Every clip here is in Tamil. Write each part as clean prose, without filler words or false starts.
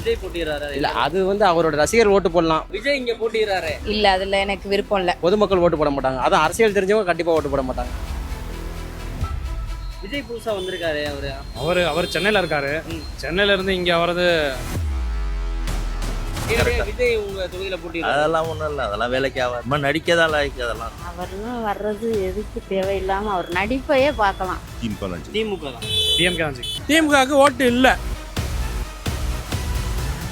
விஜய் போட்டிடுறாரு. இல்ல அது வந்து அவரோட ரசிகர் ஓட்டு போடலாம். விஜய் இங்க போட்டிடுறாரு. இல்ல அதுல எனக்கு விருப்பம் இல்ல. பொதுமக்கள் ஓட்டு போட மாட்டாங்க. அதான் அரசியல் தெரிஞ்சவங்க கண்டிப்பா ஓட்டு போட மாட்டாங்க. விஜய் புதுசா வந்திருக்காரு. அவர் சென்னையில இருக்காரு. சென்னையில இருந்து இங்க வர்றது விஜய் உங்க தொகுதியில போட்டிடுறாரு. அதெல்லாம் ஒன்றும் இல்லை, அதெல்லாம் வேலைக்கு ஆகாது, நடிக்கதான் லாய்க்கு. அதெல்லாம் அவர்லாம் வர்றது எதுக்கு தேவையில்லாம அவர் நடிப்பையே பார்க்கலாம். திமுக தான். டிஎம்கே தான். திமுகவுக்கு ஓட்டு இல்லை.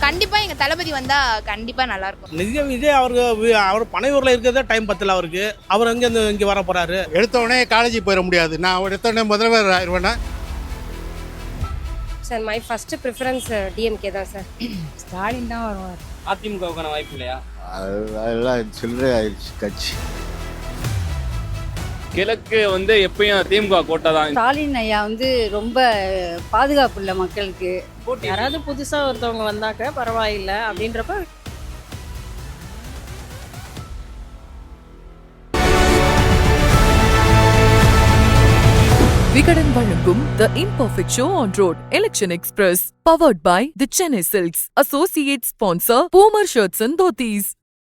கண்டிப்பா எங்க தளபதி வந்தா கண்டிப்பா நல்லா இருக்கும். நிஜம் விஜய் அவர் பனையூர்ல இருக்கிறதே டைம் பத்தல அவருக்கு. அவர் இங்க வர போறாரு. எடுத்த உடனே காலேஜ் போயிட முடியாது. நான் எடுத்த உடனே முதல்வர் ஆயிடுவேன்னா sir my first preference DMK தான் சார். ஸ்டாலின் தான் வருவார். அதிமுகவுக்கான வாய்ப்பு இல்லையா? அதெல்லாம் சில்லறை ஆயிடுச்சு கட்சி. கிழக்கு வந்து எப்பயும் திமுக கோட்டை தான். ஸ்டாலின் ஐயா வந்து ரொம்ப பாதுகாப்பு இல்லை மக்களுக்கு. யாராவது புதுசா ஒருத்தவங்க வந்தாக்க பரவாயில்லை அப்படின்றப்ப விகடன் வழங்கும் The Imperfect Show on Road Election Express powered by the Chennai Silks. Associate sponsor Boomer Shirts and Dhotis.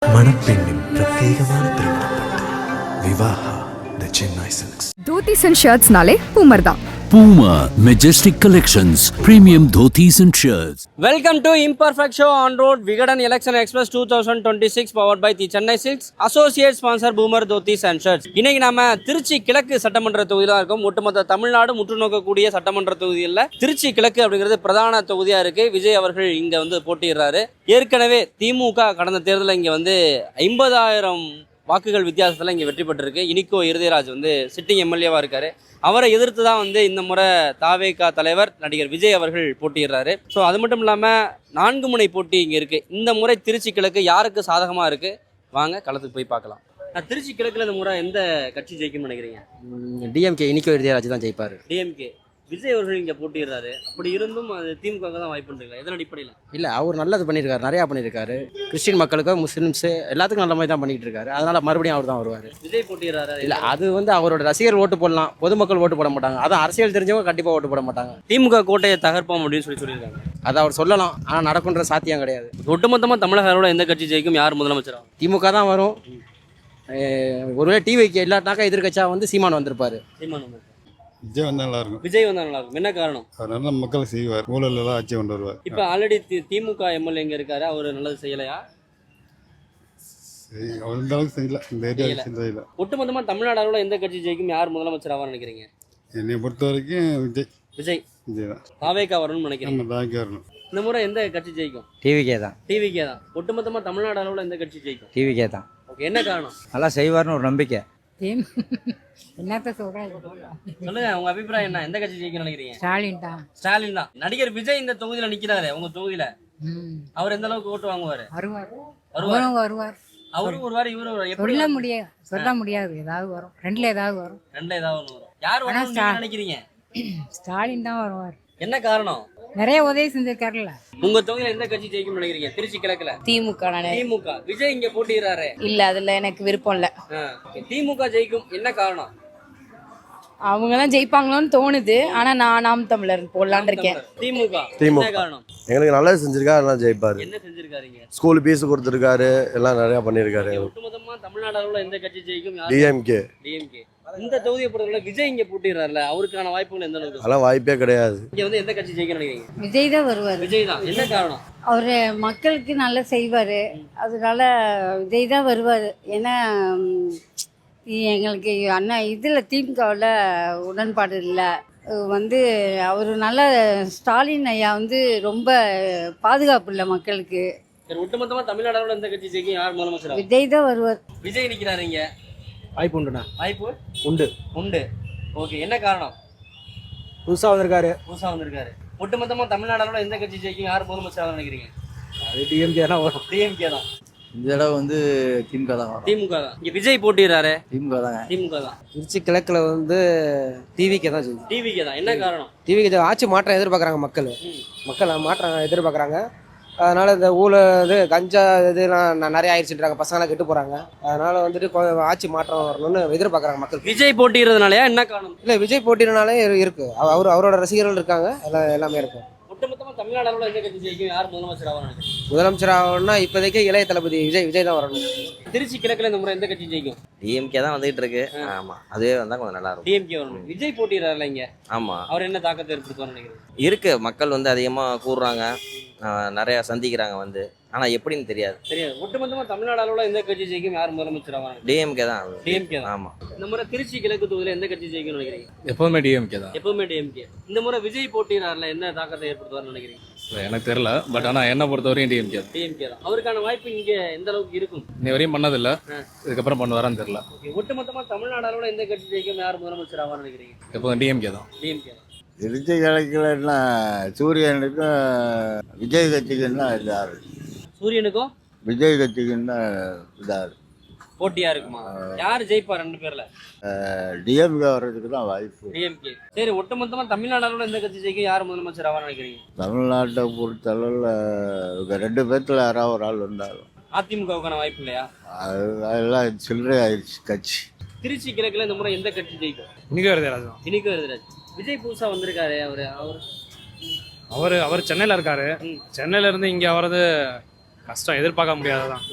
மணப்பெண்ணின் பிரத்யேகமான திருமணப்பட்டு Vivaha the Chennai Silks. Dhotis and ஷர்ட்ஸ்னாலே பூமர் தான். Puma Majestic Collections Premium Dhotis and Shirts. Welcome to imperfect show on road Vikatan election express 2026 powered by the Chennai silks. Associate sponsor Puma dhotis and shirts. இன்னைக்கு நாம திருச்சி கிழக்கு சட்டமன்ற தொகுதியில் இருக்கோம். ஒட்டுமொத்த தமிழ்நாடு முற்று நோக்கக்கூடிய சட்டமன்ற தொகுதியில் திருச்சி கிழக்கு அப்படிங்கிறது பிரதான தொகுதியா இருக்கு. விஜய் அவர்கள் இங்க வந்து போட்டிடுறாரு. ஏற்கனவே திமுக கடந்த தேர்தலில் இங்க வந்து 50,000 வாக்குகள் வித்தியாசத்தில் இங்கே வெற்றி பெற்றிருக்கு. இனிக்கோ இருதயராஜ் வந்து சிட்டிங் எம்எல்ஏவாக இருக்காரு. அவரை எதிர்த்து தான் வந்து இந்த முறை தாவேகா தலைவர் நடிகர் விஜய் அவர்கள் போட்டிடுறாரு. ஸோ அது மட்டும் இல்லாமல் 4 முனை போட்டி இங்கே இருக்குது. இந்த முறை திருச்சி கிழக்கு யாருக்கு சாதகமாக இருக்குது? வாங்க களத்துக்கு போய் பார்க்கலாம். திருச்சி கிழக்கில் இந்த முறை எந்த கட்சி ஜெயிக்கும்னு நினைக்கிறீங்க? டிஎம்கே இனிக்கோ இருதயராஜ் தான் ஜெயிப்பாரு. டிஎம்கே. விஜய் அவர்கள் இங்கே போட்டிடுறாரு. அப்படி இருந்தும் அது திமுக தான் வாய்ப்பு இருக்குல்ல, எதன் அடிப்படையில்? இல்லை அவர் நல்லது பண்ணியிருக்காரு, நிறையா பண்ணியிருக்காரு. கிறிஸ்டின் மக்களுக்கு முஸ்லிம்ஸு எல்லாத்துக்கும் நல்ல மாதிரி தான் பண்ணிட்டு இருக்காரு. அதனால மறுபடியும் அவர் தான் வருவார். விஜய் போட்டிடுறாரு. இல்லை அது வந்து அவரோட ரசிகர் ஓட்டு போடலாம். பொதுமக்கள் ஓட்டு போட மாட்டாங்க. அதான் அரசியல் தெரிஞ்சவங்க கண்டிப்பாக ஓட்டு போட மாட்டாங்க. திமுக கோட்டையை தகர்ப்போம் அப்படின்னு சொல்லியிருக்காங்க. அதை அவர் சொல்லலாம், ஆனால் நடக்குன்ற சாத்தியம் கிடையாது. ஒட்டுமொத்தமாக தமிழக அளவில் எந்த கட்சி ஜெயிக்கும்? யார் முதலமைச்சராகும்? திமுக தான் வரும். ஒருவேளை டிவிக்கு இல்லாட்டாக்கா எதிர்கட்சியா வந்து சீமான் வந்திருப்பாரு. சீமான் வந்து விஜய் வந்தால் நல்லா இருக்கும். விஜய் வந்தால் நல்லா இருக்கும். என்ன காரணம்? அவர் நல்லா மக்கள் செய்வார், ஊழல் எல்லாம் ஆட்சி கொண்டு வருவார். இப்போ ஆல்ரெடி திமுக எம்எல்ஏ எங்கே இருக்காரு? அவர் நல்லது செய்யலையா? அவர் இந்த அளவுக்கு செய்யல, இந்த ஏரியாவுக்கு செய்யல. ஒட்டுமொத்தமாக தமிழ்நாடு அளவில் எந்த கட்சி ஜெயிக்கும்? யார் முதலமைச்சர் ஆவார்னு நினைக்கிறீங்க? என்னை பொறுத்த வரைக்கும் விஜய் தான். தாவேகா வரணும்னு நினைக்கிறேன். நம்ம தாக்கி வரணும். இந்த முறை எந்த கட்சி ஜெயிக்கும்? டிவிக்கே தான். டிவிக்கே தான். ஒட்டுமொத்தமாக தமிழ்நாடு அளவில் எந்த கட்சி ஜெயிக்கும்? டிவிக்கே தான். ஓகே, என்ன காரணம்? நல்லா செய்வார்னு ஒரு நம்பிக்கை. என்னத்த சொல்றேன் சொல்லுங்க, உங்க அபிப்பிராயம் என்ன? எந்த கட்சி ஜெயிக்கணும்னு நினைக்கிறீங்க? ஸ்டாலின் தான். ஸ்டாலின் தான். நடிகர் விஜய் இந்த தொகுதியில நிக்கிறாரு, உங்க தொகுதியில. அவர் எந்த அளவுக்கு ஓட்டு வாங்குவாரு? வருவார். அவரும் ஒரு வாரம் இவரும் சொல்ல முடியாது. ஏதாவது வரும். ரெண்டுல ஏதாவது வரும். யார் வரணும்னு நினைக்கிறீங்க? ஸ்டாலின் தான் வருவார். என்ன காரணம்? நிறைய உதவி செஞ்சிருக்காருல்ல. உங்க தொகுதியில எந்த கட்சி ஜெயிக்கும்னு நினைக்கிறீங்க? திருச்சி கிழக்குல திமுக. திமுக. விஜய் இங்க போட்டிடுறாரு. இல்ல அதுல எனக்கு விருப்பம் இல்ல. திமுக ஜெயிக்கும். என்ன காரணம்? அவங்க எல்லாம் ஜெயிப்பாங்களோன்னு தோணுது. ஆனா நான் நாம் தமிழர் போடலான் இருக்கேன். திமுக. என்ன காரணம்? எங்களுக்கு நல்லது செஞ்சிருக்காரு, நல்லா ஜெயிப்பாரு. என்ன செஞ்சிருக்காருங்க? ஸ்கூல் பீஸ் கொடுத்துருக்காரு, எல்லாம் நிறைய பண்ணியிருக்காரு. ஒட்டுமொத்தமா தமிழ்நாடு அளவுல எந்த கட்சி ஜெயிக்கும்? டிஎம்கே. இந்த தொகுதியை பொறுத்தவரை விஜய் இங்க போட்டிடுறாருல, அவருக்கான வாய்ப்புகள் எந்த அளவுக்கு? அதெல்லாம் வாய்ப்பே கிடையாது. இங்க வந்து எந்த கட்சி ஜெயிக்கணும்னு நினைக்கிறீங்க? விஜய் தான் வருவார். விஜய் தான். என்ன காரணம்? அவரு மக்களுக்கு நல்லா செய்வாரு. அதனால விஜய் தான் வருவார். ஏன்னா எங்களுக்கு அண்ணா இதில் திமுகவில் உடன்பாடு இல்லை. வந்து அவர் நல்ல ஸ்டாலின் ஐயா வந்து ரொம்ப பாதுகாப்பு இல்லை மக்களுக்கு. ஒட்டுமொத்தமாக தமிழ்நாடு அளவில் எந்த கட்சி ஜெயிக்கும்? யார் முதலமைச்சர்? விஜய் தான் வருவார். விஜய் நிற்கிறாரு. இங்கே வாய்ப்பு உண்டுண்ணா. வாய்ப்பு உண்டு. ஓகே, என்ன காரணம்? புதுசாக வந்திருக்காரு. ஒட்டுமொத்தமாக தமிழ்நாடு அளவில் எந்த கட்சி ஜெயிக்கும்? யார் முதலமைச்சர் நினைக்கிறீங்க? அது டிஎம்கே தான் வரும். டிஎம்கே தான். இந்த தடவை வந்து திமுக தான். திமுக தான். இங்கே விஜய் போட்டிடுறாரு. திமுக தான். திருச்சி கிழக்கில் வந்து டிவிக்கே தான் ஜெயிக்கும். டிவிக்கே தான். என்ன காரணம்? டிவிக்கு ஆட்சி மாற்றம் எதிர்பார்க்குறாங்க மக்கள் மாற்றம் எதிர்பார்க்குறாங்க. அதனால் இந்த ஊழல் கஞ்சா இதெல்லாம் நிறைய ஆயிடுச்சுன்றாங்க. பசங்களாம் கெட்டு போகிறாங்க. அதனால் வந்துட்டு ஆட்சி மாற்றம் வரணும்னு எதிர்பார்க்குறாங்க மக்கள். விஜய் போட்டிடுறதுனாலயா? என்ன காரணம்? இல்லை விஜய் போட்டினாலே இருக்குது. அவரோட ரசிகர்கள் இருக்காங்க. எல்லாமே இருக்கும். ஒட்டுமொத்தமா தமிழ்நாடு அளவுல எந்த கட்சி ஜெயிக்கும், யார் முதலமைச்சர் ஆவான்னு நினைக்கிறீங்க? முதலமைச்சர் ஆகணும்னா இப்போதைக்கு இளைய தளபதி விஜய் தான் வரணும். திருச்சி கிழக்குல இந்த முறை எந்த கட்சி ஜெயிக்கும்? டிஎம்கே தான் வந்துகிட்டு இருக்கு. ஆமா, அதுவே வந்தா கொஞ்சம் நல்லா இருக்கும். டிஎம்கே வரணும். விஜய் போட்டிடுறாருல இங்க, ஆமா, அவர் என்ன தாக்கத்தை ஏற்படுத்துவார்னு நினைக்கிறீங்க? இருக்கு. மக்கள் வந்து அதிகமா கூறுறாங்க, நிறைய சந்திக்கிறாங்க வந்து. ஆனா எப்படின்னு தெரியாது. தெரியாது. ஒட்டுமொத்தமா தமிழ்நாடு அளவுல எந்த கட்சி ஜெயிக்கும், யார் முதலமைச்சர் ஆவாங்க? டிஎம்கே தான். டிஎம்கே தான். ஆமா. இந்த முறை திருச்சி கிழக்கு தொகுதியில எந்த கட்சி ஜெயிக்கும்னு நினைக்கிறீங்க? எப்போதுமே டிஎம்கே தான். எப்பவுமே டிஎம்கே. இந்த முறை விஜய் போட்டிடுறாருல, என்ன தாக்கத்தை ஏற்படுத்துவார்னு நினைக்கிறீங்க? எனக்கு தெரியல, பட் ஆனால் என்ன பொறுத்தவரையும் டிஎம்கே தான். டிஎம்கே தான். அவருக்கான வாய்ப்பு இங்க எந்த அளவுக்கு இருக்கும்? இன்னை வரையும் பண்ணதில்லை, இதுக்கப்புறம் பண்ணுவாரான்னு தெரியல. ஓகே. ஒட்டுமொத்தமா தமிழ்நாடு அளவுல எந்த கட்சி ஜெயிக்கும், யார் முதலமைச்சர் ஆவான்னு நினைக்கிறீங்க? எப்போதும் டிஎம்கே தான். டிஎம்கே தான். திருச்சி கிழக்குலன்னா சூரியனுக்கும் விஜய் கட்சிக்குன்னா இதாரு. சூரியனுக்கும் விஜய் கட்சிக்குன்னா இதாரு. போட்டியா இருக்குமா? யார் ஜெயிப்பா ரெண்டு பேர்ல? டிஎம்கே வர்றதுக்கு தான் வாய்ப்பு. டிஎம்கே. சரி, ஒட்டுமொத்தமா தமிழ்நாடு அளவுல எந்த கட்சி ஜெயிக்கும், யார் முதலமைச்சர் ஆவான்னு நினைக்கிறீங்க? தமிழ்நாட்டை பொறுத்தளவில் ரெண்டு பேர்த்துல யாராவது ஒரு ஆள் வந்தாலும் அதிமுகவுக்கான வாய்ப்பு இல்லையா? அதெல்லாம் சில்லறை ஆயிடுச்சு கட்சி. திருச்சி கிழக்குல இந்த முறை எந்த கட்சி ஜெயிக்கும்? இன்னைக்கு வருது ராஜா. இன்னைக்கு வருது. விஜய் புதுசா வந்திருக்காரு. அவர் சென்னையில் இருக்காரு. சென்னையில இருந்து இங்கே வர்றது கஷ்டம், எதிர்பார்க்க முடியாதுதான்.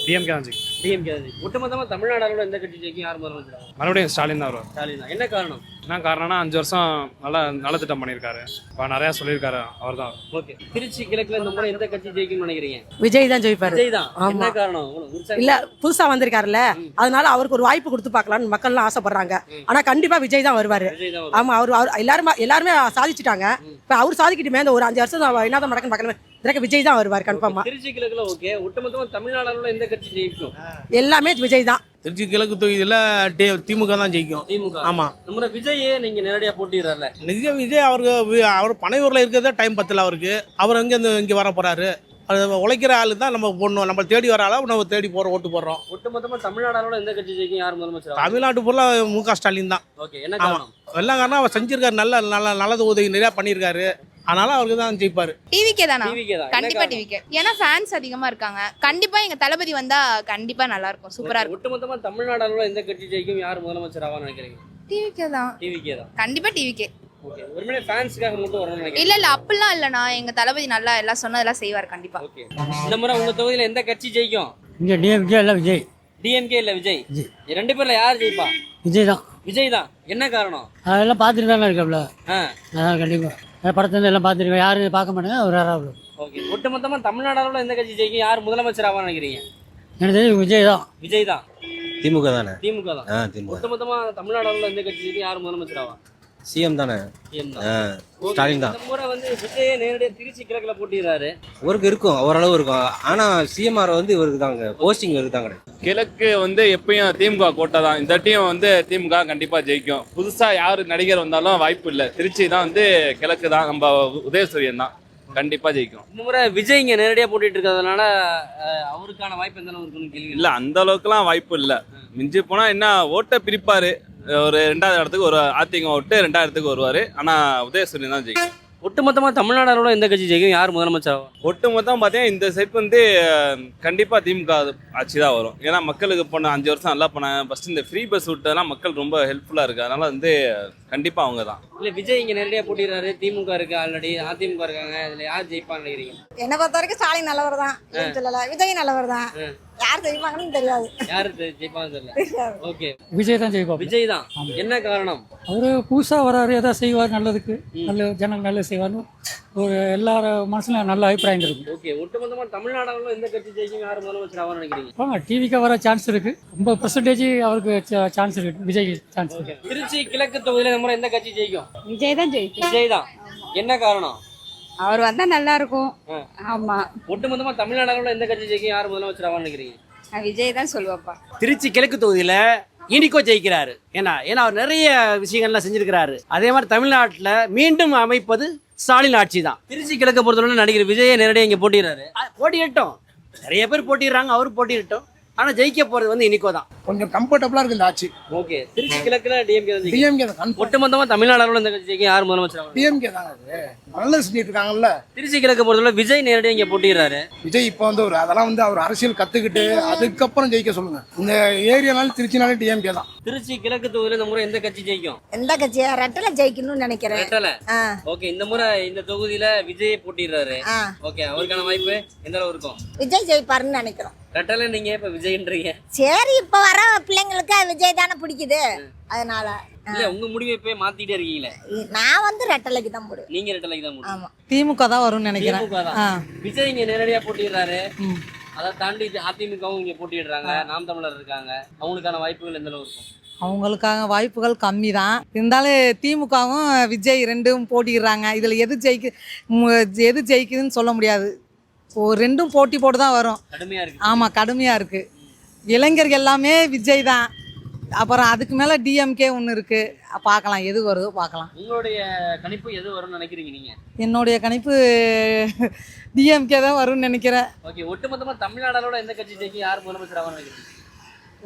டிஎம்கே தான் ஜெயிக்கும். டிஎம்கே தான் ஜெயிக்கும். ஒட்டுமொத்தமா தமிழ்நாடு அளவுல எந்த கட்சி ஜெயிக்கும், யார் முதலமைச்சர் ஆவாங்க? மறுபடியும் ஸ்டாலின் தான் வருவார். ஸ்டாலின் தான். என்ன காரணம்? என்ன காரணம்னா 5 வருஷம் நல்லா நலத்திட்டம் பண்ணியிருக்காரு. இப்போ நிறையா சொல்லியிருக்காரு, அவர் தான். ஓகே. திருச்சி கிழக்குல இந்த முறை எந்த கட்சி ஜெயிக்கும்னு நினைக்கிறீங்க? விஜய் தான் ஜெயிப்பாரு. விஜய் தான். என்ன காரணம்? இல்ல, புதுசா வந்திருக்காருல்ல, அதனால அவருக்கு ஒரு வாய்ப்பு கொடுத்து பார்க்கலாம்னு மக்கள்லாம் ஆசைப்படுறாங்க. ஆனா கண்டிப்பா விஜய் தான் வருவாரு. விஜய் தான். ஆமா, அவர் எல்லாருமே சாதிச்சுட்டாங்க. இப்ப அவர் சாதிக்கிட்டுமே இந்த ஒரு 5 வருஷம் என்னதான் நடக்குன்னு பார்க்கலாமே. எனக்கு விஜய் தான் வருவார் கன்ஃபார்மா. திருச்சி கிழக்குல ஓகே. ஒட்டுமொத்தமா தமிழ்நாடு அளவுல எந்த கட்சி ஜெயிக்கும்? எல்லாமே விஜய் தான். திருச்சி கிழக்கு தொகுதியில் திமுக தான் ஜெயிக்கும். திமுக. ஆமா. நம்ம விஜயே நீங்க நேரடியா போட்டிடுறாருல. விஜய் அவர் பனையூரில் இருக்கிறதே டைம் பத்தல அவருக்கு. அவர் இங்கே வர போறாரு. அது உழைக்கிற ஆளு தான் நம்ம போடணும். நம்ம தேடி வர ஆளா நம்ம தேடி ஓட்டு போடுறோம். ஒட்டுமொத்தமா தமிழ்நாடு அளவுல எந்த கட்சி ஜெயிக்கும், யார் முதலமைச்சர்? தமிழ்நாட்டு ஃபுல்லாக மு.க. ஸ்டாலின் தான். ஓகே. என்ன காரணம்? எல்லாம் காரணம் அவர் செஞ்சிருக்காரு. நல்லது உதவி நிறையா பண்ணியிருக்காரு. அதனால அவருக்கு தான் ஜெயிப்பாரு. டிவிக்கே தானா? டிவிக்கே தான். கண்டிப்பா டிவிக்கே. ஏன்னா ஃபேன்ஸ் அதிகமா இருக்காங்க. கண்டிப்பா எங்க தளபதி வந்தா கண்டிப்பா நல்லா இருக்கும், சூப்பரா இருக்கும். ஒட்டுமொத்தமா தமிழ்நாடு அளவுல எந்த கட்சி ஜெயிக்கும், யார் முதலமைச்சர் ஆவான்னு நினைக்கிறீங்க? டிவிக்கே தான். டிவிக்கே தான். கண்டிப்பா டிவிக்கே. ஓகே. ஒருவேளை ஃபேன்ஸ்க்காக மட்டும் வரணும்னு நினைக்கிறேன். இல்ல அப்படிலாம் இல்லண்ணா, எங்க தளபதி நல்லா எல்லாம் சொன்னதெல்லாம் செய்வார் கண்டிப்பா. ஓகே. இந்த முறை உங்க தொகுதியில எந்த கட்சி ஜெயிக்கும்? இங்கே டிஎம்கே இல்லை விஜய். டிஎம்கே இல்ல விஜய். ரெண்டு பேர்ல யார் ஜெயிப்பா? விஜய் தான். விஜய் தான். என்ன காரணம்? அதெல்லாம் பார்த்துட்டு தானே இருக்கல. அதான் கண்டிப்பாக படத்தை எல்லாம் பார்த்துருக்கேன். யாரும் பார்க்க மாட்டாங்க, அவர் யாராவது. ஓகே. ஒட்டுமொத்தமா தமிழ்நாடு அளவுல எந்த கட்சி ஜெயிக்கும், யார் முதலமைச்சர் ஆவான்னு நினைக்கிறீங்க? எனக்கு தெரியும் விஜய் தான். விஜய் தான். திமுக தானே. திமுக தான். திமுக. ஒட்டுமொத்தமா தமிழ்நாடு அளவுல எந்த கட்சி ஜெயிக்கும், யார் முதலமைச்சர் ஆவா? சிஎம் தானே. சிஎம் தான். ஸ்டாலின் தான். இந்த முறை விஜயே நேரடியா திருச்சி கிழக்குல போட்டிடுறாரு. ஒருக்கு இருக்கும், ஓரளவு இருக்கும். ஆனா சிஎம்ஆர் இவருக்கு தாங்க, போஸ்டிங் இவருக்கு தாங்க. கிழக்கு எப்பயும் திமுக கோட்டை தான். இந்த டீம் திமுக கண்டிப்பா ஜெயிக்கும். புதுசா யாரு நடிகர் வந்தாலும் வாய்ப்பு இல்லை. திருச்சி தான் கிழக்கு தான். நம்ம உதயசூரியன் தான் கண்டிப்பா ஜெயிக்கும். இந்த முறை விஜய் இங்க நேரடியா போட்டிட்டு இருக்கிறதுனால அவருக்கான வாய்ப்பு எந்த அளவுக்கு இருக்குன்னு கேள்வி இல்ல, அந்த அளவுக்குலாம் வாய்ப்பு இல்லை. மிஞ்சி போனா என்ன ஓட்டை பிரிப்பாரு. ஒரு 2வது இடத்துக்கு ஒரு அதிமுக ஓட்டு 2வது இடத்துக்கு வருவாரு. ஆனா உதயசூரியன் தான் ஜெயிக்கும். ஒட்டுமொத்தமா தமிழ்நாடு அளவுல எந்த கட்சி ஜெயிக்கும், யார் முதலமைச்சர் ஆவா? ஒட்டு மொத்தம் பார்த்தீங்கன்னா இந்த சைட் கண்டிப்பா திமுக ஆட்சி தான் வரும். ஏன்னா மக்களுக்கு போன 5 வருஷம் நல்லா பண்ணாங்க. ஃபர்ஸ்ட் இந்த ஃப்ரீ பஸ் விட்டதெல்லாம் மக்கள் ரொம்ப ஹெல்ப்ஃபுல்லா இருக்கு. அதனால கண்டிப்பா அவங்க தான். இல்ல, விஜய் இங்க நேரடியா போட்டிடுறாரு. திமுக இருக்கு, ஆல்ரெடி அதிமுக இருக்காங்க. இதுல யார் ஜெயிப்பான்னு நினைக்கிறீங்க? என்னை பொறுத்த வரைக்கும் ஸ்டாலின் நல்லவர் தான். சொல்லல, விஜய் நல்லவர் தான். யார் ஜெயிப்பாங்கன்னு தெரியாது. யாரு ஜெயிப்பான்னு தெரியல. ஓகே. விஜய் தான் ஜெயிப்பா. விஜய் தான். என்ன காரணம்? அவரு புதுசாக வராரு, எதாவது செய்வார் நல்லதுக்கு. நல்ல ஜனங்கள் நல்லது செய்வார்னு ஒரு எல்லார மனசுல நல்ல அபிப்பிராயம் இருக்கு. ஓகே. ஒட்டுமொத்தமா தமிழ்நாடு அளவுல எந்த கட்சி ஜெயிக்கும், யார் முதலமைச்சர் ஆவான்னு நினைக்கிறீங்க? டிவிக்கு வர சான்ஸ் இருக்கு. 50% அவருக்கு சான்ஸ் இருக்கு. விஜய் சான்ஸ் இருக்கு. திருச்சி கிழக்கு தொகுதியில நம்ம எந்த கட்சி ஜெயிக்கும்? விஜய் தான் ஜெயிக்கும். விஜய் தான். என்ன காரணம்? அவர் வந்தா நல்லா இருக்கும். ஆமா. ஒட்டுமொத்தமா தமிழ்நாடு அளவுல எந்த கட்சி ஜெயிக்கும், யார் முதலமைச்சர் ஆவான்னு நினைக்கிறீங்க? விஜய் தான் சொல்லுவாப்பா. திருச்சி கிழக்கு தொகுதியில் இனிக்கோ ஜெயிக்கிறாரு. ஏன்னா அவர் நிறைய விஷயங்கள்லாம் செஞ்சிருக்கிறாரு. அதே மாதிரி தமிழ்நாட்டில் மீண்டும் அமைப்பது ஸ்டாலின் ஆட்சி தான். திருச்சி கிழக்கு பொறுத்தவரை நடிகர் விஜயை நேரடியாக இங்கே போட்டிடுறாரு. போட்டியிட்டோம், நிறைய பேர் போட்டிடுறாங்க, அவரு போட்டியிட்டோம். ஆனா ஜெயிக்க போறது வந்து இனிக்கோ தான். கொஞ்சம் கம்ஃபர்டபுளாக இருக்குது இந்த ஆட்சி. ஓகே, திருச்சி கிழக்குல டிஎம்கே தான் ஜெயிக்கும். டிஎம்கே தான் கன்ஃபார்ம். ஒட்டுமொத்தமா தமிழ்நாடு அளவுல இந்த கட்சி ஜெயிக்கும். யார் முதலமைச்சர் ஆவாங்க? டிஎம்கே தான் அது நல்லது செஞ்சுட்டு இருக்காங்கல்ல. திருச்சி கிழக்கு பொறுத்தவரை விஜய் நேரடியாக இங்க போட்டிடுறாரு. விஜய் இப்போ வந்து அதெல்லாம் வந்து அவர் அரசியல் கற்றுக்கிட்டு அதுக்கப்புறம் ஜெயிக்க சொல்லுங்க. இந்த ஏரியானாலும் திருச்சினாலும் டிஎம்கே தான். திருச்சி கிழக்கு தொகுதியில இந்த முறை எந்த கட்சி ஜெயிக்கும்? எந்த கட்சி ரெட்டலை ஜெயிக்கணும்னு நினைக்கிறேன். ரெட்டலை. ஓகே, இந்த முறை இந்த தொகுதியில விஜய் போட்டிடுறாரு. ஓகே, அவருக்கான வாய்ப்பு எந்த அளவு இருக்கும்? விஜய் ஜெயிப்பாருன்னு நினைக்கிறோம். ரெட்டலை நீங்க இப்ப விஜய்ன்றீங்க. சரி, இப்ப வர பிள்ளைங்களுக்கு விஜய் தானே பிடிக்குது, அதனால. இல்ல, உங்க முடிவை இப்ப மாத்திட்டே இருக்கீங்களே. நான் வந்து ரெட்டலைக்கு தான் போடுவேன். நீங்க ரெட்டலைக்கு தான் போடுவீங்க. ஆமா, திமுக தான் வரும்னு நினைக்கிறேன். திமுக தான். விஜய் இங்க நேரடியா போட்டிடுறாரு. அதை தாண்டி அதிமுகவும் இங்க போட்டிடுறாங்க. நாம் தமிழர் இருக்காங்க. அவங்களுக்கான வாய்ப்புகள் எந்த அளவு இருக்கும்? அவங்களுக்காக வாய்ப்புகள் கம்மி தான். இருந்தாலும் திமுகவும் விஜய் ரெண்டும் போட்டிடுறாங்க. இதில் எது ஜெயிக்குதுன்னு சொல்ல முடியாது. ரெண்டும் போட்டி போட்டு தான் வரும். கடுமையா இருக்கு. ஆமாம், கடுமையாக இருக்குது. இளைஞர்கள் எல்லாமே விஜய் தான். அப்புறம் அதுக்கு மேலே டிஎம்கே ஒன்று இருக்குது. பார்க்கலாம், எது வருதோ பார்க்கலாம். உங்களுடைய கணிப்பு எது வரும்னு நினைக்கிறீங்க நீங்க? என்னுடைய கணிப்பு டிஎம்கே தான் வரும்னு நினைக்கிறேன். ஓகே, ஒட்டுமொத்தமா தமிழ்நாடோட எந்த கட்சி ஜெயிக்கும்? யார் முதலமைச்சர் ஆவான்னு நினைக்கிறீங்க?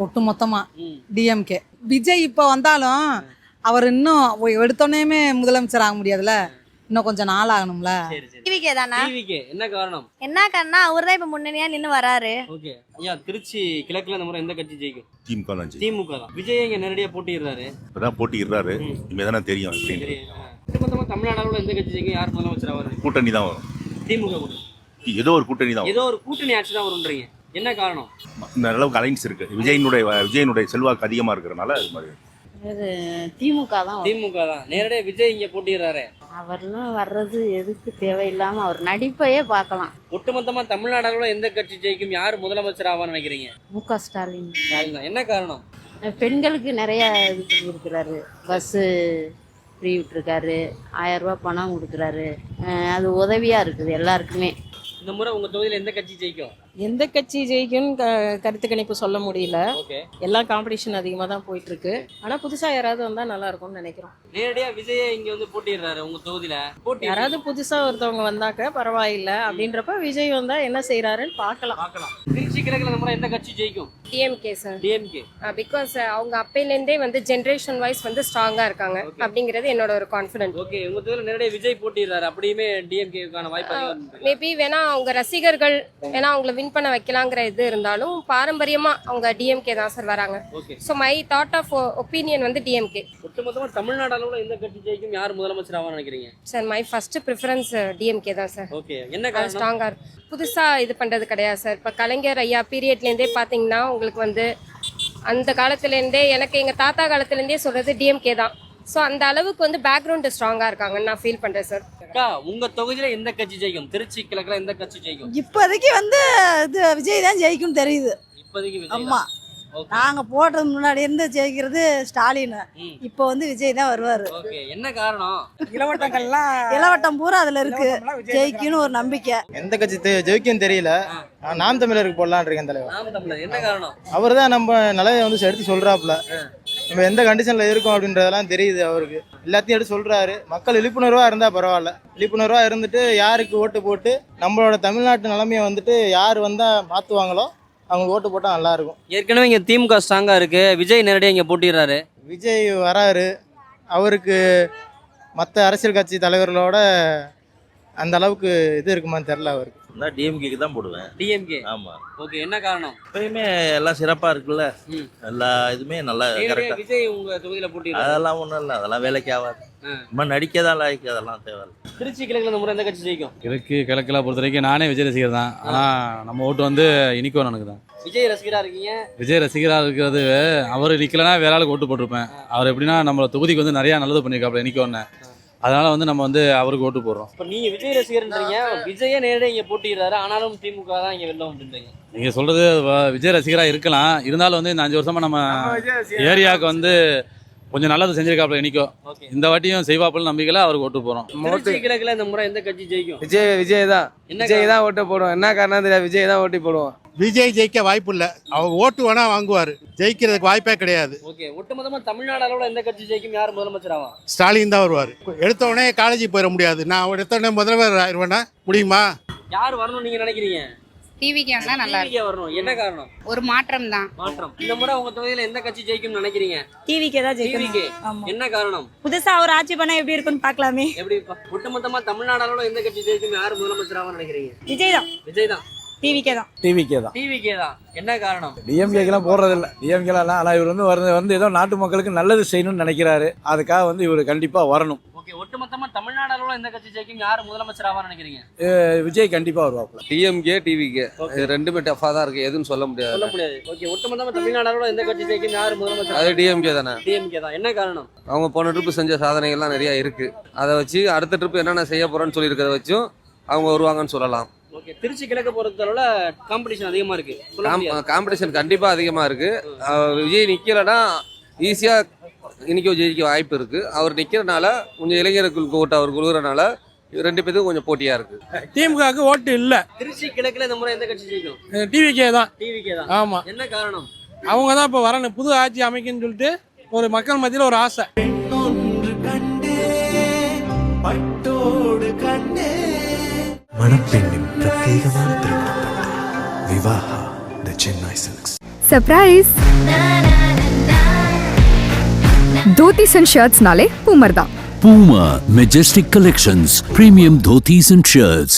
ஒட்டு மொத்தமாக டிஎம்கே. விஜய் இப்போ வந்தாலும் அவர் இன்னும் எடுத்தோடனே முதலமைச்சர் ஆக முடியாதுல்ல, இன்னும் கொஞ்சம் நாள் ஆகணும்ல. டிவிகே தானா? டிவிகே. என்ன காரணம்? என்ன காரணம்? அவர் தான் இப்ப முன்னணியா நின்னு வராரு. ஓகே ஐயா, திருச்சி கிழக்குல இந்த முறை எந்த கட்சி ஜெயிக்கும்? திமுக தான் திமுக தான். விஜய் இங்க நேரடியா போட்டிடுறாரு. இப்பதான் போட்டிடுறாரு. இனிமே தானே தெரியும். ஒட்டுமொத்தமா தமிழ்நாடுல எந்த கட்சி ஜெயிக்கும்? யார் முதலமைச்சர் ஆவாரு? கூட்டணி தான் வரும். திமுக கூட்டணி. ஏதோ ஒரு கூட்டணி தான். ஏதோ ஒரு கூட்டணி ஆட்சி தான் வரும்ன்றீங்க. என்ன காரணம்? இந்த அளவுக்கு அலைன்ஸ் இருக்கு. விஜயனுடைய செல்வாக்கு அதிகமா இருக்கிறனால அது மாதிரி. திமுக தான். திமுக தான். நேரடியா விஜய் இங்க போட்டிடுறாரு. அவர்லாம் வர்றது எதுக்கு தேவையில்லாம அவர் நடிப்பையே பார்க்கலாம். ஒட்டுமொத்தமா தமிழ்நாடுல எந்த கட்சி ஜெயிக்கும்? யார் முதலமைச்சர் ஆவான்னு நினைக்கிறீங்க? முக ஸ்டாலின். என்ன காரணம்? பெண்களுக்கு நிறைய இது பண்ணியிருக்கிறாரு. பஸ்ஸு ஃப்ரீ விட்டுருக்காரு. 1000 ரூபாய் பணம் கொடுக்குறாரு. அது உதவியா இருக்குது எல்லாருக்குமே. இந்த முறை உங்க தொகுதியில எந்த கட்சி ஜெயிக்கும்? எந்த கட்சி ஜெயிக்கும்னு கருத்து கணிப்பு சொல்ல முடியல. ஓகே, எல்லாம் காம்படிஷன் அதிகமாக தான் போயிட்டு இருக்கு. ஆனா புதுசா யாராவது வந்தா நல்லா இருக்கும்னு நினைக்கிறோம். நேரடியா விஜய் இங்க வந்து போட்டிடுறாரு உங்க தொகுதியில. யாராவது புதுசா ஒருத்தவங்க வந்தாக்க பரவாயில்ல. அப்படின்றப்ப விஜய் வந்தா என்ன செய்யறாருன்னு பார்க்கலாம். திருச்சி கிழக்குல இந்த முறை எந்த கட்சி ஜெயிக்கும்? DMK sir. டிஎம்கே. பிகாஸ் அவங்க அப்பையிலேருந்தே வந்து ஜென்ரேஷன் வைஸ் வந்து ஸ்ட்ராங்கா இருக்காங்க அப்படிங்கிறது என்னோட ஒரு கான்ஃபிடன்ட். ஓகே, உங்க தொகுதியில நேரடியா விஜய் போட்டிடுறாரு. அப்படியுமே டிஎம்கேக்கான வாய்ப்பு அதிகம். மேபி வேணா அவங்க ரசிகர்கள் வேணா அவங்கள வின் பண்ண வைக்கலாங்கிற இது இருந்தாலும் பாரம்பரியமா அவங்க டிஎம்கே தான் சார் வராங்க. Okay, so my thought of opinion வந்து டிஎம்கே. ஒட்டுமொத்தமா தமிழ்நாடு அளவுல எந்த கட்சி ஜெயிக்கும்? யார் முதலமைச்சர் ஆவான்னு நினைக்கிறீங்க? Sir my first preference DMK தான் சார். ஓகே, என்ன காரணம்? ஸ்ட்ராங்கா புதுசா இது பண்றது கிடையாது சார். இப்போ கலைஞர் ஐயா பீரியட்லேருந்தே பார்த்தீங்கன்னா உங்களுக்கு வந்து அந்த காலத்துலேருந்தே எனக்கு எங்கள் தாத்தா காலத்துலேருந்தே சொல்கிறது டிஎம்கே தான். ஸோ அந்த அளவுக்கு வந்து பேக்ரவுண்டு ஸ்ட்ராங்காக இருக்காங்கன்னு நான் ஃபீல் பண்ணுறேன் சார். அக்கா, உங்க தொகுதியில எந்த கட்சி ஜெயிக்கும்? திருச்சி கிழக்குல எந்த கட்சி ஜெயிக்கும்? இப்போதைக்கு வந்து இது விஜய் தான் ஜெயிக்கும்னு தெரியுது. இப்போதைக்கு விஜய் ஆமா, தான். ஓகே. நாங்கள் போட்டது முன்னாடி இருந்து ஜெயிக்கிறது ஸ்டாலின். இப்போ வந்து விஜய் தான் வருவார். ஓகே, என்ன காரணம்? இளவட்டம் பூரா அதில் இருக்கு. ஜெயிக்கும்னு ஒரு நம்பிக்கை. எந்த கட்சி ஜெயிக்கும் தெரியல. நாம் தமிழருக்கு போடலான் இருக்கேன் தலைவர். நாம் தமிழர். என்ன காரணம்? அவர் தான் நம்ம நிலையை வந்து எடுத்து சொல்றாப்புல. நம்ம எந்த கண்டிஷன்ல இருக்கோம் அப்படின்றதெல்லாம் தெரியுது அவருக்கு. எல்லாத்தையும் எடுத்து சொல்றாரு. மக்கள் விழிப்புணர்வா இருந்தா பரவாயில்ல. விழிப்புணர்வா இருந்துட்டு யாருக்கு ஓட்டு போட்டு நம்மளோட தமிழ்நாட்டு நிலைமையை வந்துட்டு யார் வந்தா மாத்துவாங்களோ அவங்க ஓட்டு போட்டா நல்லா இருக்கும். ஏற்கனவே இங்க திமுக ஸ்ட்ராங்கா இருக்கு. விஜய் நேரடியா இங்க போட்டிடுறாரு. விஜய் வராரு. அவருக்கு மற்ற அரசியல் கட்சி தலைவர்களோட அந்த அளவுக்கு இது இருக்குமான்னு தெரியல. அவருக்கு நான் டிஎம்கேக்கு தான் போடுவேன். டிஎம்கே. ஆமா. ஓகே, என்ன காரணம்? எப்பயுமே எல்லாம் சிறப்பா இருக்குல்ல. எல்லா இதுமே நல்லா கரெக்டா. விஜய் உங்க தொகுதியில போட்டிடுறாரு. அதெல்லாம் ஒண்ணும் இல்லை. அதெல்லாம் வேலைக்கு ஆகாது. நம்ம நடிக்க தான் லாய்க்கு. அதெல்லாம் தேவை. திருச்சி கிழக்குல இந்த முறை எந்த கட்சி ஜெயிக்கும்? கிழக்கில் பொறுத்த வரைக்கும் நானே விஜய் ரசிகர் தான். ஆனால் நம்ம ஓட்டு வந்து இனிக்கோ எனக்கு தான். விஜய் ரசிகரா இருக்கீங்க? விஜய் ரசிகராக இருக்கிறது அவர் நிற்கலன்னா வேற ஆளுக்கு ஓட்டு போட்டிருப்பேன். அவர் எப்படின்னா நம்ம தொகுதிக்கு வந்து நிறையா நல்லது பண்ணியிருக்காப்புல இனிக்கோன்னு. அதனால வந்து நம்ம வந்து அவருக்கு ஓட்டு போடுறோம். இப்போ நீங்க விஜய் ரசிகர்ன்றீங்க. விஜயே நேரடியாக இங்கே போட்டிடுறாரு. ஆனாலும் திமுக தான் இங்கே வெளில வந்துன்றீங்க. நீங்கள் சொல்றது விஜய் ரசிகராக இருக்கலாம். இருந்தாலும் வந்து இந்த 5 வருஷமா நம்ம ஏரியாவுக்கு வந்து கொஞ்சம் நல்லது செஞ்சிருக்காப்புல இனிக்கோ. இந்த வாட்டியும் செய்வாப்புல நம்பிக்கையில் அவருக்கு ஓட்டு போகிறோம். திருச்சி கிழக்குல இந்த முறை எந்த கட்சி ஜெயிக்கும்? விஜய் தான். விஜய் தான் ஓட்டு போடுவோம். என்ன காரணம் தெரியல. விஜய் தான் ஓட்டி போடுவோம். விஜய் ஜெயிக்க வாய்ப்பு இல்லை. அவர் ஓட்டு வேணா வாங்குவார். ஜெயிக்கிறதுக்கு வாய்ப்பே கிடையாது. ஓகே, ஒட்டுமொத்தமா தமிழ்நாடு அளவுல எந்த கட்சி ஜெயிக்கும்? யார் முதலமைச்சர் ஆவா? ஸ்டாலின் தான் வருவார். எடுத்த உடனே காலேஜுக்கு போயிட முடியாது. நான் எடுத்த உடனே முதல்வர் ஆயிடுவேன்னா முடியுமா? யார் வரணும்னு நீங்க நினைக்கிறீங்க? டிவிக்கு வந்தா நல்லா இருக்கும். டிவிக்கே வரணும். என்ன காரணம்? ஒரு மாற்றம் தான். மாற்றம். இந்த முறை உங்க தொகுதியில எந்த கட்சி ஜெயிக்கும்னு நினைக்கிறீங்க? டிவிக்கே தான் டிவிக்கே. என்ன காரணம்? புதுசா ஒரு ஆட்சி பண்ணா எப்படி இருக்குன்னு பார்க்கலாமே. எப்படி ஒட்டுமொத்தமா தமிழ்நாடு அளவுல எந்த கட்சி ஜெயிக்கும், யார் முதலமைச்சராக நினைக்கிறீங்க? விஜய் தான். விஜய் தான். டிவிக்கே தான். டிவிக்கே தான். டிவிக்கே தான். என்ன காரணம்? டிஎம்கேக்கெல்லாம் போடுறதில்ல. டிஎம்கேலாம் ஆனால் இவர் வந்து ஏதோ நாட்டு மக்களுக்கு நல்லது செய்யணும்னு நினைக்கிறாரு. அதுக்காக வந்து இவர் கண்டிப்பாக வரணும். ஓகே, ஒட்டுமொத்தமா தமிழ்நாடு அளவுல எந்த கட்சி ஜெயிக்கும், யார் முதலமைச்சராக நினைக்கிறீங்க? விஜய் கண்டிப்பாக வருவாப்புல. டிஎம்கே டிவிகே ரெண்டுமே டஃபாக தான் இருக்குது, எதுவும் சொல்ல முடியாது. சொல்ல முடியாது. ஓகே, ஒட்டுமொத்தமா தமிழ்நாடு அளவுல எந்த கட்சி ஜெயிக்கும், யார் முதலமைச்சர்? அது டிஎம்கே தானே. டிஎம்கே தான். என்ன காரணம்? அவங்க போன ட்ரிப்பு செஞ்ச சாதனைகள்லாம் நிறையா இருக்குது. அதை வச்சு அடுத்த ட்ரிப்பு என்னென்ன செய்ய போகிறோன்னு சொல்லியிருக்கிறத வச்சும் அவங்க வருவாங்கன்னு சொல்லலாம். ஓகே, திருச்சி கிழக்கு பொறுத்தளவுல காம்படிஷன் அதிகமா இருக்கு. காம்படிஷன் கண்டிப்பாக அதிகமாக இருக்குது. விஜய் நிற்கலைன்னா ஈஸியாக இன்னைக்கு ஜெயிக்க வாய்ப்பு இருக்குது. அவர் நிற்கிறனால கொஞ்சம் இளைஞர்களுக்கு ஓட்டு அவர் கொடுக்குறனால ரெண்டு பேருக்கும் கொஞ்சம் போட்டியாக இருக்குது. திமுகவுக்கு ஓட்டு இல்லை. திருச்சி கிழக்குல இந்த முறை எந்த கட்சி ஜெயிக்கும்? டிவிக்கே தான். டிவிக்கே தான். ஆமாம். என்ன காரணம்? அவங்க தான் இப்போ வரணும், புது ஆட்சி அமைக்குன்னு சொல்லிட்டு ஒரு மக்கள் மத்தியில் ஒரு ஆசை. மணப்பெண்ணின் பிரத்யேகமான திருமணம் Vivaha the Chennai silks. Surprise. Dhotis and ஷர்ட்ஸ்னாலே பூமர் தான். Puma Majestic Collections, premium dhotis and shirts.